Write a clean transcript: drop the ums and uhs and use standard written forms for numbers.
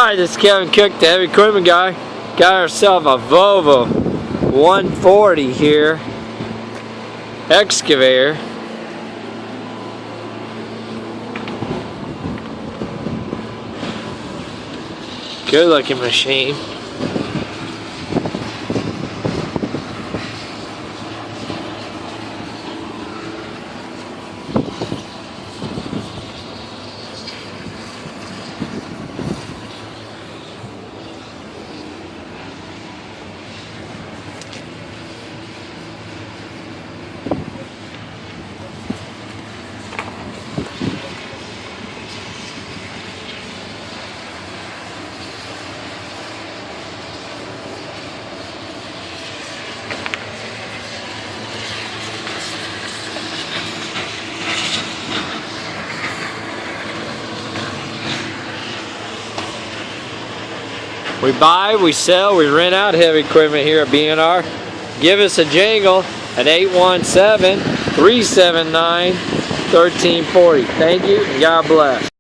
Alright, this is Kevin Cook, the heavy equipment guy. Got ourselves a Volvo 140 here. Excavator. Good looking machine. We buy, we sell, we rent out heavy equipment here at B&R. Give us a jingle at 817-379-1340. Thank you and God bless.